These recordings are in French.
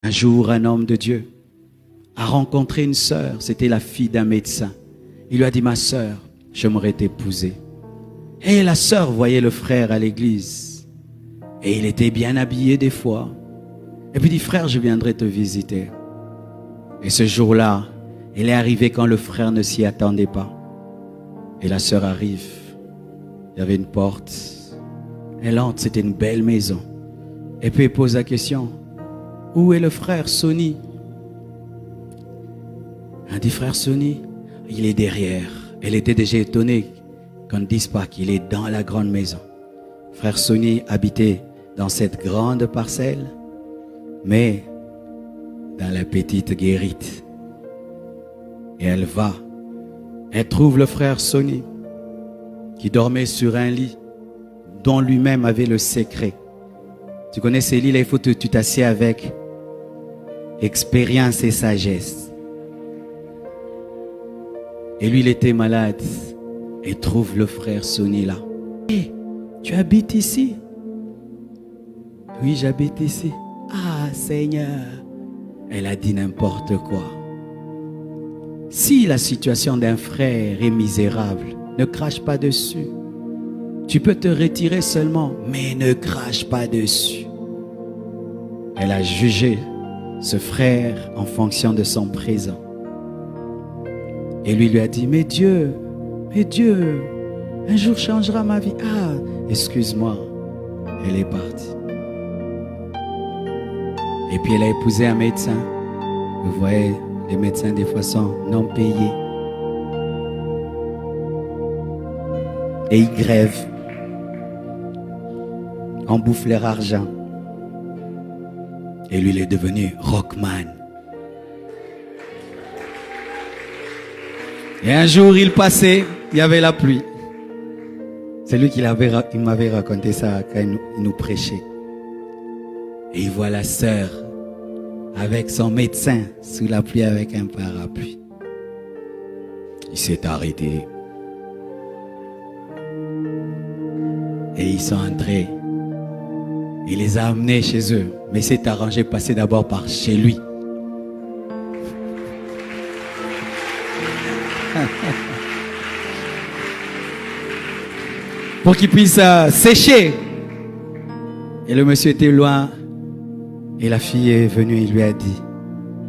Un jour, un homme de Dieu a rencontré une sœur, c'était la fille d'un médecin. Il lui a dit, ma sœur, j'aimerais t'épouser. Et la sœur voyait le frère à l'église. Et il était bien habillé des fois. Et puis dit, frère, je viendrai te visiter. Et ce jour-là, elle est arrivée quand le frère ne s'y attendait pas. Et la sœur arrive. Il y avait une porte. Elle entre, c'était une belle maison. Et puis elle pose la question, où est le frère Sonny? Elle dit, frère Sonny, il est derrière. Elle était déjà étonnée qu'on ne dise pas qu'il est dans la grande maison. Frère Sonny habitait dans cette grande parcelle, mais dans la petite guérite. Et elle va. Elle trouve le frère Sonny qui dormait sur un lit dont lui-même avait le secret. Tu connais ces lits là, il faut que tu t'assieds avec expérience et sagesse. Et lui, il était malade. Et trouve le frère Sonny là. Hey, tu habites ici? Oui, j'habite ici. Ah, Seigneur. Elle a dit n'importe quoi. Si la situation d'un frère est misérable, ne crache pas dessus. Tu peux te retirer seulement, mais ne crache pas dessus. Elle a jugé ce frère en fonction de son présent. Et lui a dit, mais Dieu, un jour changera ma vie. Ah, excuse-moi. Elle est partie. Et puis elle a épousé un médecin. Vous voyez, les médecins des fois sont non payés. Et ils grèvent. On bouffe leur argent. Et lui, il est devenu rockman. Et un jour, il passait, il y avait la pluie. C'est lui qui m'avait raconté ça quand il nous prêchait. Et il voit la sœur avec son médecin sous la pluie avec un parapluie. Il s'est arrêté. Et ils sont entrés. Il les a amenés chez eux. Mais il s'est arrangé passer d'abord par chez lui. Pour qu'il puisse sécher. Et le monsieur était loin. Et la fille est venue et lui a dit,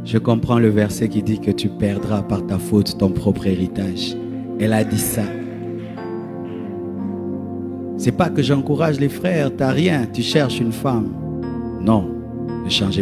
je comprends le verset qui dit que tu perdras par ta faute ton propre héritage. Elle a dit ça. C'est pas que j'encourage les frères, t'as rien, tu cherches une femme. Non, ne changez pas.